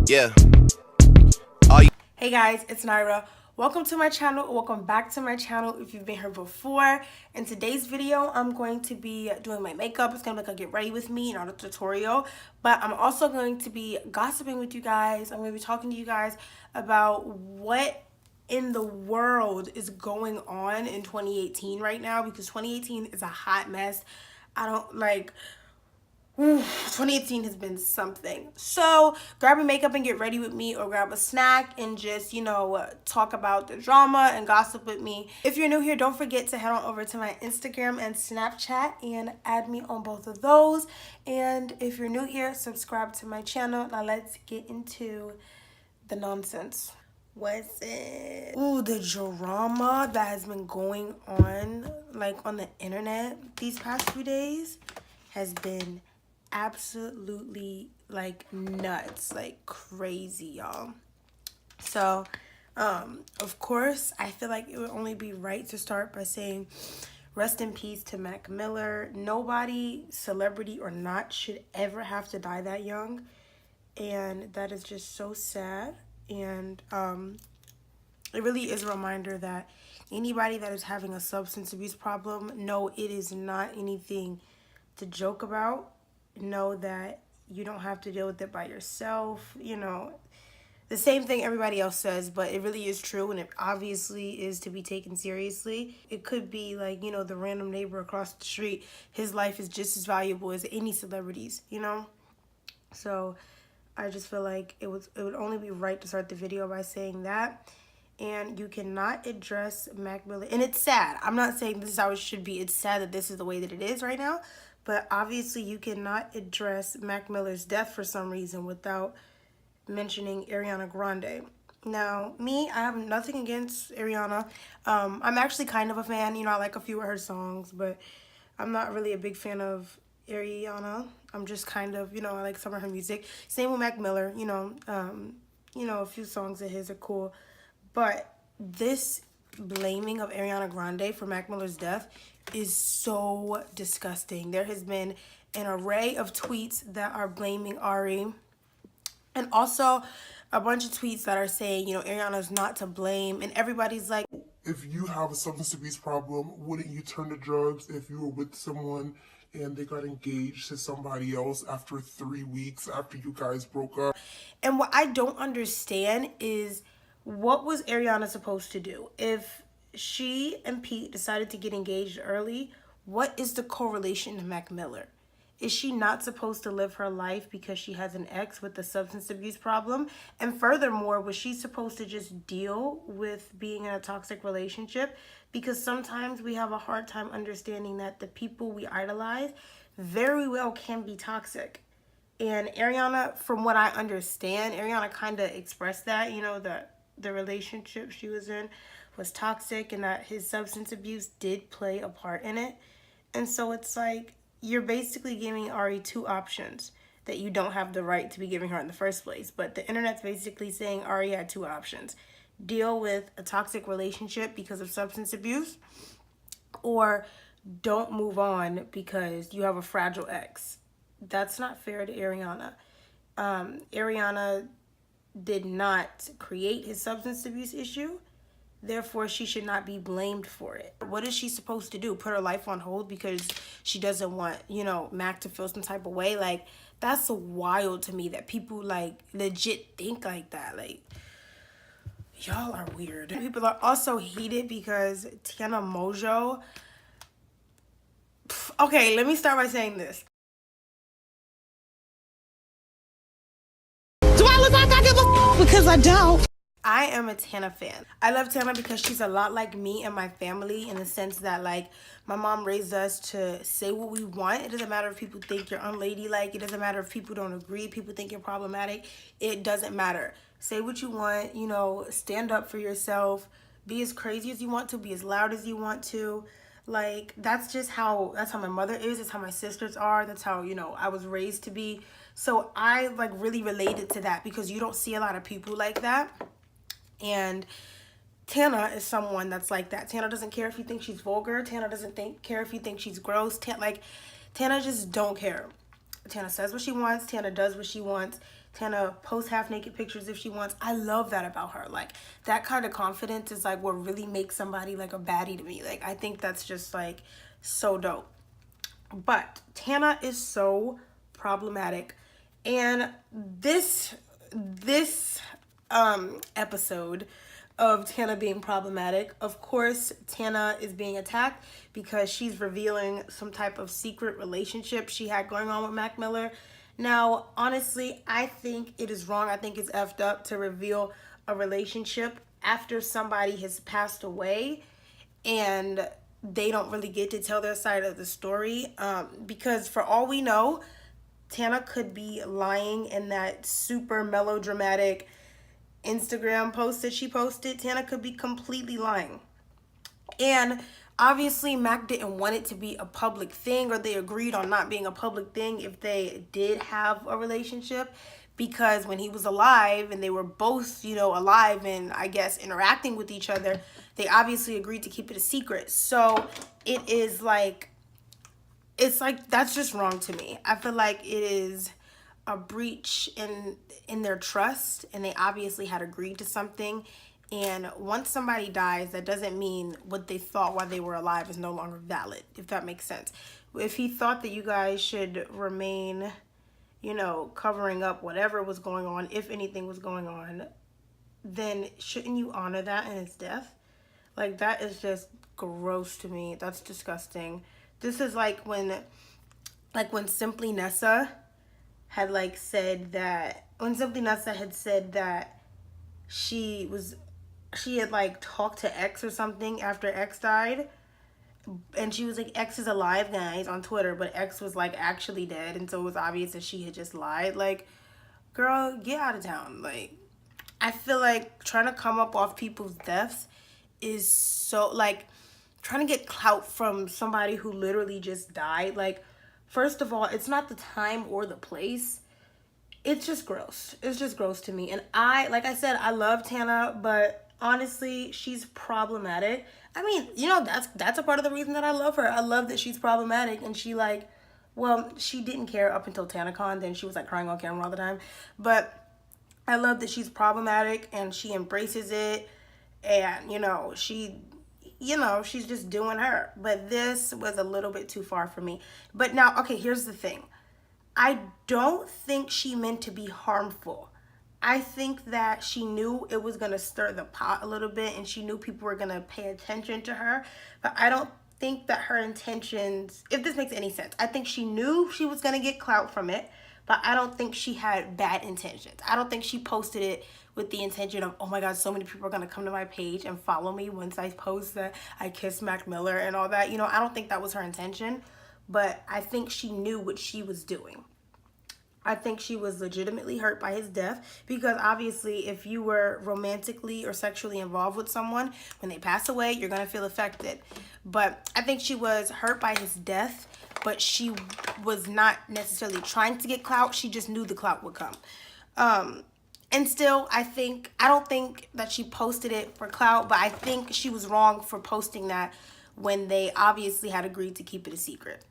Yeah. Hey guys, it's Nyra. Welcome to my channel. Welcome back to my channel if you've been here before. In today's video, I'm going to be doing my makeup. It's gonna be like a get ready with me, not a tutorial. But I'm also going to be gossiping with you guys. I'm gonna be talking to you guys about what in the world is going on in 2018 right now, because 2018 is a hot mess. I don't like 2018 has been something. So grab your makeup and get ready with me, or grab a snack and just, talk about the drama and gossip with me. If you're new here, don't forget to head on over to my Instagram and Snapchat and add me on both of those. And if you're new here, subscribe to my channel. Now let's get into the nonsense. What's it? Ooh, the drama that has been going on on the internet these past few days has been absolutely nuts, crazy, y'all. So of course, I feel like it would only be right to start by saying rest in peace to Mac Miller. Nobody, celebrity or not, should ever have to die that young, and that is just so sad. And it really is a reminder that anybody that is having a substance abuse problem, no, it is not anything to joke about. Know that you don't have to deal with it by yourself. The same thing everybody else says, but it really is true, and it obviously is to be taken seriously. It could be the random neighbor across the street. His life is just as valuable as any celebrities, So I just feel like it would only be right to start the video by saying that. And you cannot address Mac Miller, and it's sad. I'm not saying this is how it should be. It's sad that this is the way that it is right now. But obviously, you cannot address Mac Miller's death for some reason without mentioning Ariana Grande. Now, me, I have nothing against Ariana. I'm actually kind of a fan. I like a few of her songs, but I'm not really a big fan of Ariana. I'm just kind of, I like some of her music. Same with Mac Miller. A few songs of his are cool. But this blaming of Ariana Grande for Mac Miller's death is so disgusting. There has been an array of tweets that are blaming Ari, and also a bunch of tweets that are saying, Ariana's not to blame, and everybody's like, if you have a substance abuse problem, wouldn't you turn to drugs if you were with someone and they got engaged to somebody else after 3 weeks after you guys broke up? And what I don't understand is, what was Ariana supposed to do? If she and Pete decided to get engaged early, what is the correlation to Mac Miller? Is she not supposed to live her life because she has an ex with a substance abuse problem? And furthermore, was she supposed to just deal with being in a toxic relationship? Because sometimes we have a hard time understanding that the people we idolize very well can be toxic. And Ariana, from what I understand, Ariana kind of expressed that, that the relationship she was in was toxic and that his substance abuse did play a part in it. And so it's like, you're basically giving Ari two options that you don't have the right to be giving her in the first place. But the internet's basically saying Ari had two options: deal with a toxic relationship because of substance abuse, or don't move on because you have a fragile ex. That's not fair to Ariana. Ariana did not create his substance abuse issue. Therefore, she should not be blamed for it. What is she supposed to do? Put her life on hold because she doesn't want, Mac to feel some type of way? That's wild to me that people, legit think like that. Y'all are weird. People are also heated because Tana Mongeau... Okay, let me start by saying this. Do I look like I give a because I don't? I am a Tana fan. I love Tana because she's a lot like me and my family, in the sense that my mom raised us to say what we want. It doesn't matter if people think you're unladylike. It doesn't matter if people don't agree, people think you're problematic. It doesn't matter. Say what you want, stand up for yourself, be as crazy as you want to, be as loud as you want to. That's how my mother is. That's how my sisters are. That's how, I was raised to be. So I really related to that because you don't see a lot of people like that. And Tana is someone that's like that. Tana doesn't care if you think she's vulgar. Tana doesn't care if you think she's gross. Tana just don't care. Tana says what she wants. Tana does what she wants. Tana posts half naked pictures if she wants. I love that about her. Like, that kind of confidence is like what really makes somebody like a baddie to me. Like, I think that's just like so dope. But Tana is so problematic, and this episode of Tana being problematic, of course Tana is being attacked because she's revealing some type of secret relationship she had going on with Mac Miller. Now, honestly, I think it is wrong. I think it's effed up to reveal a relationship after somebody has passed away and they don't really get to tell their side of the story, because for all we know, Tana could be lying in that super melodramatic Instagram post that she posted. Tana could be completely lying. And obviously Mac didn't want it to be a public thing, or they agreed on not being a public thing if they did have a relationship, because when he was alive and they were both, you know, alive and I guess interacting with each other, they obviously agreed to keep it a secret. So it is like, it's like, that's just wrong to me. I feel like it is a breach in their trust, and they obviously had agreed to something. And once somebody dies, that doesn't mean what they thought while they were alive is no longer valid, if that makes sense. If he thought that you guys should remain, you know, covering up whatever was going on, if anything was going on, then shouldn't you honor that in his death? Like, that is just gross to me. That's disgusting. This is like when Simply Nessa had like said that, when Simply Nessa had said that she had like talked to X or something after X died, and she was like, X is alive, guys, on Twitter, but X was like actually dead, and so it was obvious that she had just lied. Like, girl, get out of town. Like, I feel like trying to come up off people's deaths is so, like, trying to get clout from somebody who literally just died. Like, first of all, it's not the time or the place. It's just gross. It's just gross to me. And like I said, I love Tana, but honestly, she's problematic. I mean, you know, that's a part of the reason that I love her. I love that she's problematic, and she like, well, she didn't care up until TanaCon, then she was like crying on camera all the time. But I love that she's problematic and she embraces it, and she's just doing her. But this was a little bit too far for me. But now, okay, here's the thing. I don't think she meant to be harmful. I think that she knew it was going to stir the pot a little bit, and she knew people were going to pay attention to her. But I don't think that her intentions, if this makes any sense, I think she knew she was going to get clout from it, but I don't think she had bad intentions. I don't think she posted it with the intention of, oh my God, so many people are going to come to my page and follow me once I post that I kissed Mac Miller and all that. You know, I don't think that was her intention, but I think she knew what she was doing. I think she was legitimately hurt by his death, because obviously if you were romantically or sexually involved with someone, when they pass away, you're going to feel affected. But I think she was hurt by his death, but she was not necessarily trying to get clout. She just knew the clout would come. And still, I don't think that she posted it for clout, but I think she was wrong for posting that when they obviously had agreed to keep it a secret.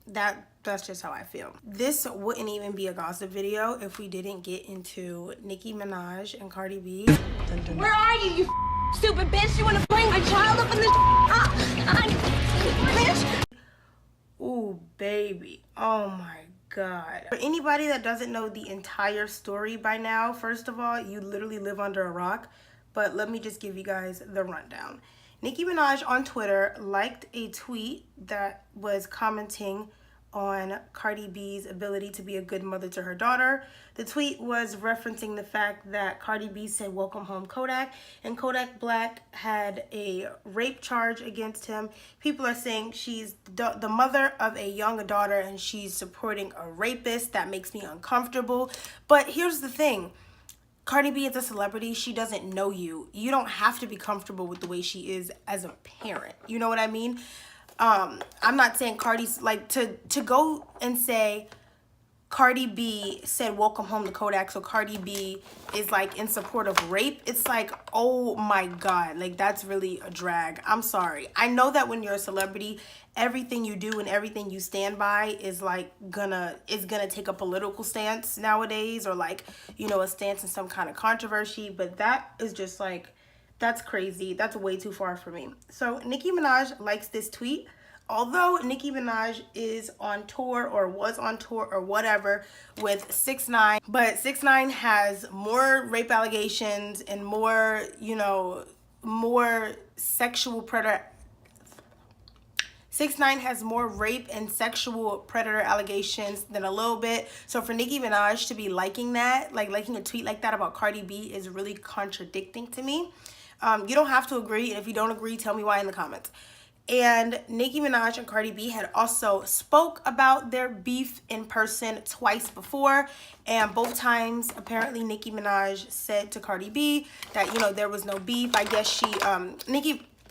That's just how I feel. This wouldn't even be a gossip video if we didn't get into Nicki Minaj and Cardi B. Where are you stupid bitch? You want to bring my child up in this bitch? Ooh, baby. Oh my God. For anybody that doesn't know the entire story by now, first of all, you literally live under a rock. But let me just give you guys the rundown. Nicki Minaj on Twitter liked a tweet that was commenting on Cardi B's ability to be a good mother to her daughter. The tweet was referencing the fact that Cardi B said, "Welcome home, Kodak," and Kodak Black had a rape charge against him. People are saying she's the mother of a young daughter and she's supporting a rapist. That makes me uncomfortable. But here's the thing. Cardi B is a celebrity. She doesn't know you. You don't have to be comfortable with the way she is as a parent. You know what I mean? I'm not saying Cardi's like to go and say, Cardi B said welcome home to Kodak, so Cardi B is like in support of rape. It's like, oh my god, like that's really a drag. I'm sorry. I know that when you're a celebrity, everything you do and everything you stand by is like gonna take a political stance nowadays, or like, you know, a stance in some kind of controversy, but that is just like, that's crazy. That's way too far for me. So Nicki Minaj likes this tweet. Although Nicki Minaj is on tour or was on tour or whatever with 6ix9ine, but 6ix9ine has more rape allegations and more, you know, more sexual predator. 6ix9ine has more rape and sexual predator allegations than a little bit. So for Nicki Minaj to be liking that, like liking a tweet like that about Cardi B, is really contradicting to me. You don't have to agree, and if you don't agree, tell me why in the comments. And Nicki Minaj and Cardi B had also spoke about their beef in person twice before, and both times apparently Nicki Minaj said to Cardi B that, you know, there was no beef. I guess she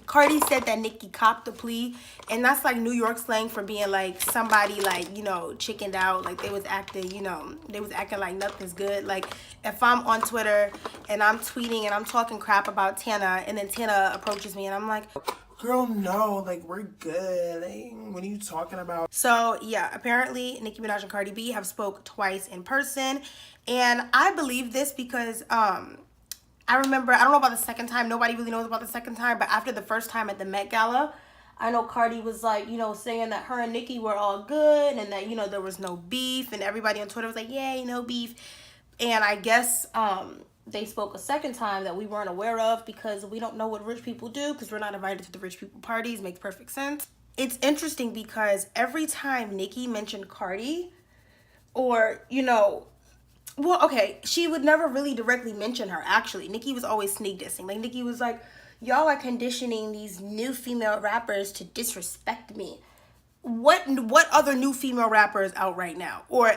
Cardi said that Nicki copped the plea, and that's like New York slang for being like somebody like, you know, chickened out, like they was acting, you know, they was acting like nothing's good. Like if I'm on Twitter and I'm tweeting and I'm talking crap about Tana, and then Tana approaches me and I'm like, girl, no, like we're good, like, what are you talking about? So yeah, apparently Nicki Minaj and Cardi B have spoke twice in person, and I believe this because I remember, I don't know about the second time, nobody really knows about the second time, but after the first time at the Met Gala, I know Cardi was like, you know, saying that her and Nicki were all good and that, you know, there was no beef, and everybody on Twitter was like, yay, no beef. And I guess they spoke a second time that we weren't aware of because we don't know what rich people do, because we're not invited to the rich people parties. Makes perfect sense. It's interesting because every time Nicki mentioned Cardi, or, you know, well, okay, she would never really directly mention her, actually. Nicki was always sneak dissing. Like, Nicki was like, y'all are conditioning these new female rappers to disrespect me. What other new female rapper is out right now? Or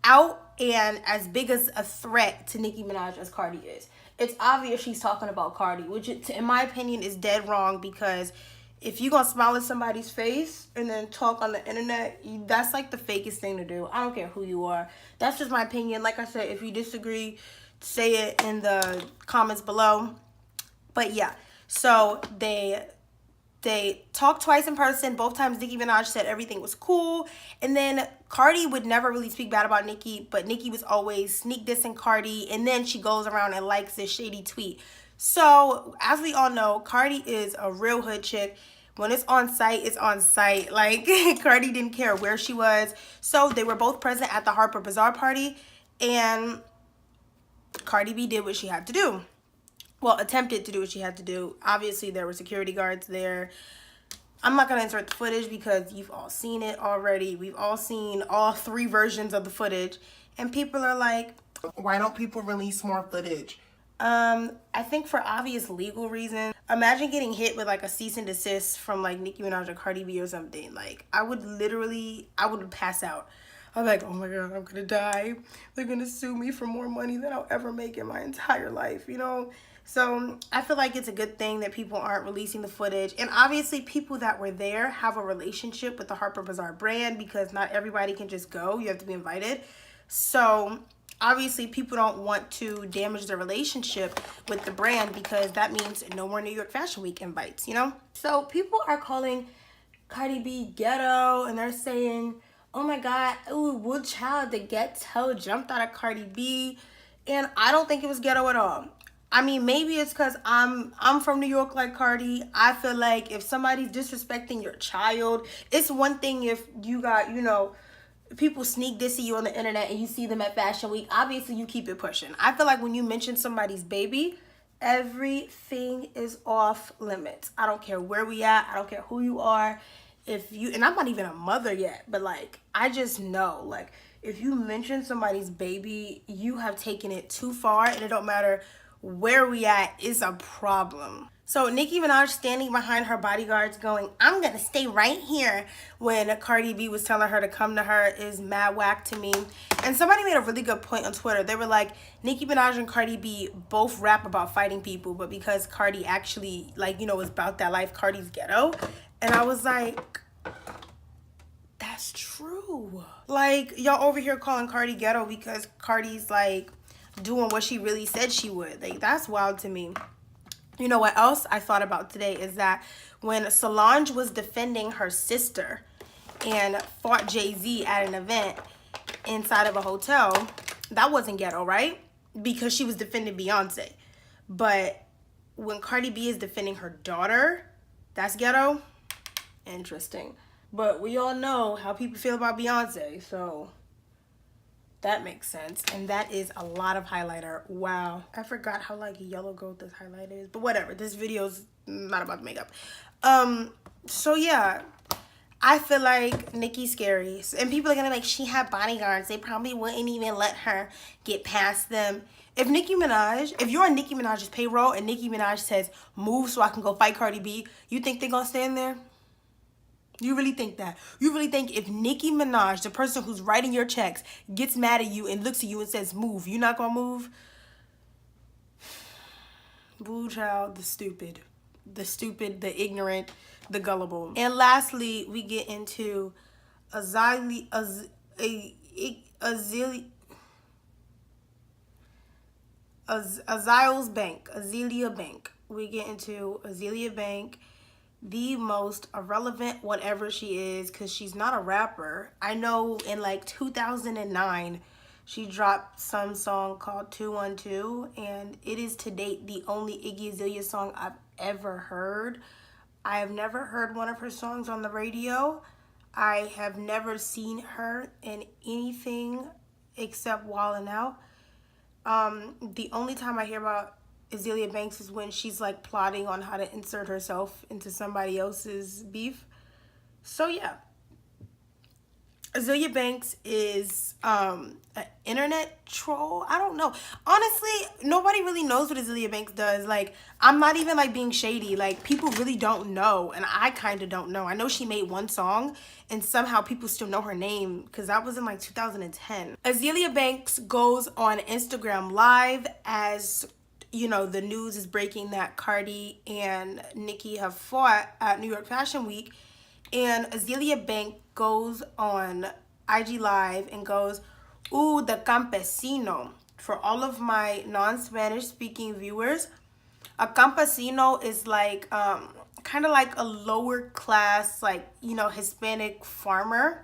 out and as big as a threat to Nicki Minaj as Cardi is? It's obvious she's talking about Cardi, which in my opinion is dead wrong, because if you gonna smile at somebody's face and then talk on the internet, that's like the fakest thing to do. I don't care who you are. That's just my opinion. Like I said, if you disagree, say it in the comments below. But yeah, so they talked twice in person. Both times Nicki Minaj said everything was cool, and then Cardi would never really speak bad about Nicki, but Nicki was always sneak dissing Cardi, and then she goes around and likes this shady tweet. So as we all know, Cardi is a real hood chick. When it's on site, it's on site. Like, Cardi didn't care where she was. So they were both present at the Harper Bazaar party, and Cardi B did what she had to do. Well, attempted to do what she had to do. Obviously, there were security guards there. I'm not going to insert the footage because you've all seen it already. We've all seen all 3 versions of the footage. And people are like, why don't people release more footage? I think for obvious legal reasons. Imagine getting hit with like a cease and desist from like Nicki Minaj or Cardi B or something. Like, I would pass out. I'm like, oh my God, I'm gonna die. They're gonna sue me for more money than I'll ever make in my entire life, you know? So I feel like it's a good thing that people aren't releasing the footage. And obviously people that were there have a relationship with the Harper Bazaar brand, because not everybody can just go. You have to be invited. So obviously people don't want to damage their relationship with the brand, because that means no more New York Fashion Week invites, you know? So people are calling Cardi B ghetto, and they're saying, oh my God, ooh, wood child, the ghetto jumped out of Cardi B. And I don't think it was ghetto at all. I mean, maybe it's because I'm from New York like Cardi. I feel like if somebody's disrespecting your child, it's one thing if you got, you know, people sneak diss you on the internet and you see them at Fashion Week. Obviously, you keep it pushing. I feel like when you mention somebody's baby, everything is off limits. I don't care where we at. I don't care who you are. If you, and I'm not even a mother yet, but like, I just know, like, if you mention somebody's baby, you have taken it too far, and it don't matter where we at, is a problem. So Nicki Minaj standing behind her bodyguards going, I'm gonna stay right here, when Cardi B was telling her to come to her, is mad whack to me. And somebody made a really good point on Twitter. They were like, Nicki Minaj and Cardi B both rap about fighting people, but because Cardi actually, like, you know, is about that life, Cardi's ghetto. And I was like, that's true. too. Like, y'all over here calling Cardi ghetto because Cardi's like doing what she really said she would. Like, that's wild to me. You know what else I thought about today is that when Solange was defending her sister and fought Jay-Z at an event inside of a hotel, that wasn't ghetto, right? Because she was defending Beyonce. But when Cardi B is defending her daughter, that's ghetto. Interesting. But we all know how people feel about Beyonce, so that makes sense. And that is a lot of highlighter. Wow. I forgot how like yellow gold this highlighter is. But whatever. This video's not about the makeup. So yeah. I feel like Nicki's scary. And people are gonna be like, she had bodyguards. They probably wouldn't even let her get past them. If you're on Nicki Minaj's payroll and Nicki Minaj says, move so I can go fight Cardi B, you think they're gonna stand there? You really think that? You really think if Nicki Minaj, the person who's writing your checks, gets mad at you and looks at you and says, move, you're not gonna move? Boo child, the stupid, the ignorant, the gullible. And lastly, we get into Azealia's Bank. Azealia Bank. We get into Azealia Bank, the most irrelevant whatever she is, because she's not a rapper. I know in like 2009 she dropped some song called 212, and it is to date the only Iggy Azalea song I've ever heard. I have never heard one of her songs on the radio. I have never seen her in anything except Wildin' Out. The only time I hear about Azealia Banks is when she's like plotting on how to insert herself into somebody else's beef. So yeah, Azealia Banks is an internet troll. I don't know. Honestly, nobody really knows what Azealia Banks does. Like, I'm not even like being shady. Like, people really don't know, and I kind of don't know. I know she made one song and somehow people still know her name because that was in like 2010. Azealia Banks goes on Instagram Live as, you know, the news is breaking that Cardi and Nicki have fought at New York Fashion Week. And Azealia Banks goes on IG Live and goes, ooh, the campesino. For all of my non-Spanish speaking viewers, a campesino is like kind of like a lower class, like, you know, Hispanic farmer.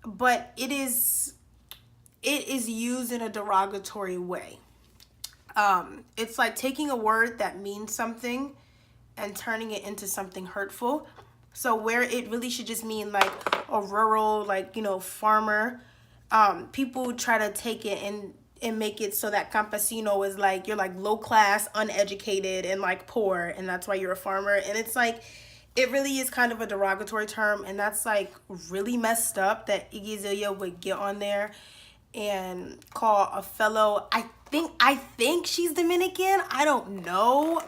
But it is used in a derogatory way. It's like taking a word that means something and turning it into something hurtful. So where it really should just mean like a rural, like, you know, farmer, people try to take it and make it so that campesino is like, you're like low class, uneducated, and like poor, and that's why you're a farmer. And it's like, it really is kind of a derogatory term, and that's like really messed up that Iggy Azalea would get on there and call a fellow, I think she's Dominican, I don't know,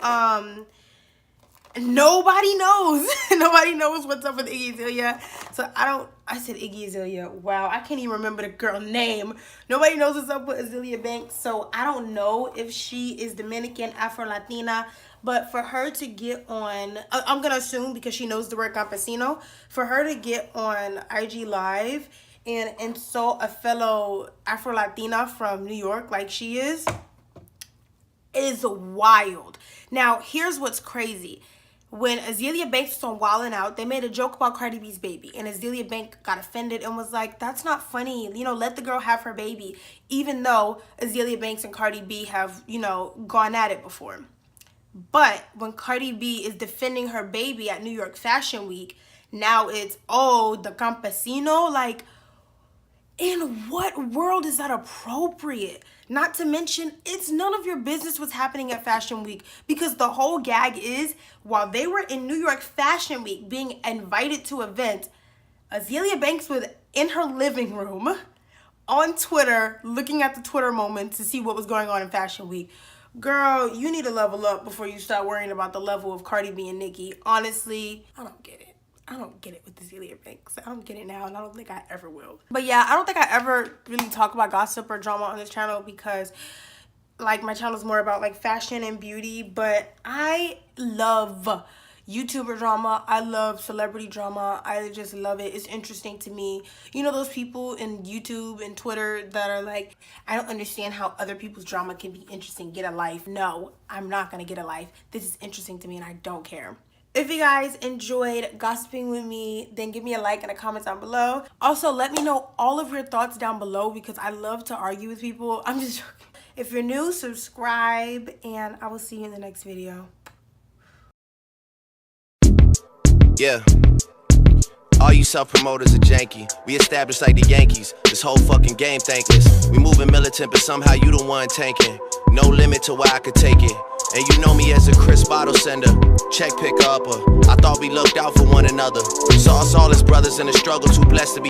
nobody knows. Nobody knows what's up with Iggy Azalea. So I said Iggy Azalea. Wow, I can't even remember the girl name. Nobody knows what's up with Azealia Banks. So I don't know if she is Dominican, Afro-Latina. But for her to get on, I'm going to assume because she knows the word campesino, for her to get on IG Live and insult a fellow Afro-Latina from New York like she is wild. Now, here's what's crazy. When Azealia Banks was on Wildin' Out, they made a joke about Cardi B's baby. And Azealia Banks got offended and was like, that's not funny. You know, let the girl have her baby. Even though Azealia Banks and Cardi B have, you know, gone at it before. But when Cardi B is defending her baby at New York Fashion Week, now it's, oh, the campesino. Like, in what world is that appropriate? Not to mention, it's none of your business what's happening at Fashion Week, because the whole gag is, while they were in New York Fashion Week being invited to events, Azealia Banks was in her living room on Twitter looking at the Twitter moments to see what was going on in Fashion Week. Girl, you need to level up before you start worrying about the level of Cardi B and Nicki. Honestly, I don't get it. I don't get it with Azealia Banks. I don't get it now, and I don't think I ever will. But yeah, I don't think I ever really talk about gossip or drama on this channel because, like, my channel is more about, like, fashion and beauty. But I love, YouTuber drama. I love celebrity drama. I just love it. It's interesting to me. You know those people in YouTube and Twitter that are like, I don't understand how other people's drama can be interesting. Get a life. No, I'm not gonna get a life. This is interesting to me and I don't care. If you guys enjoyed gossiping with me, then give me a like and a comment down below. Also, let me know all of your thoughts down below because I love to argue with people. I'm just joking. If you're new, subscribe, and I will see you in the next video. Yeah. All you self-promoters are janky. We established like the Yankees. This whole fucking game thankless. We moving militant, but somehow you the one tanking. No limit to where I could take it. And you know me as a crisp bottle sender, check picker upper. I thought we looked out for one another. Saw us all as brothers in a struggle, too blessed to be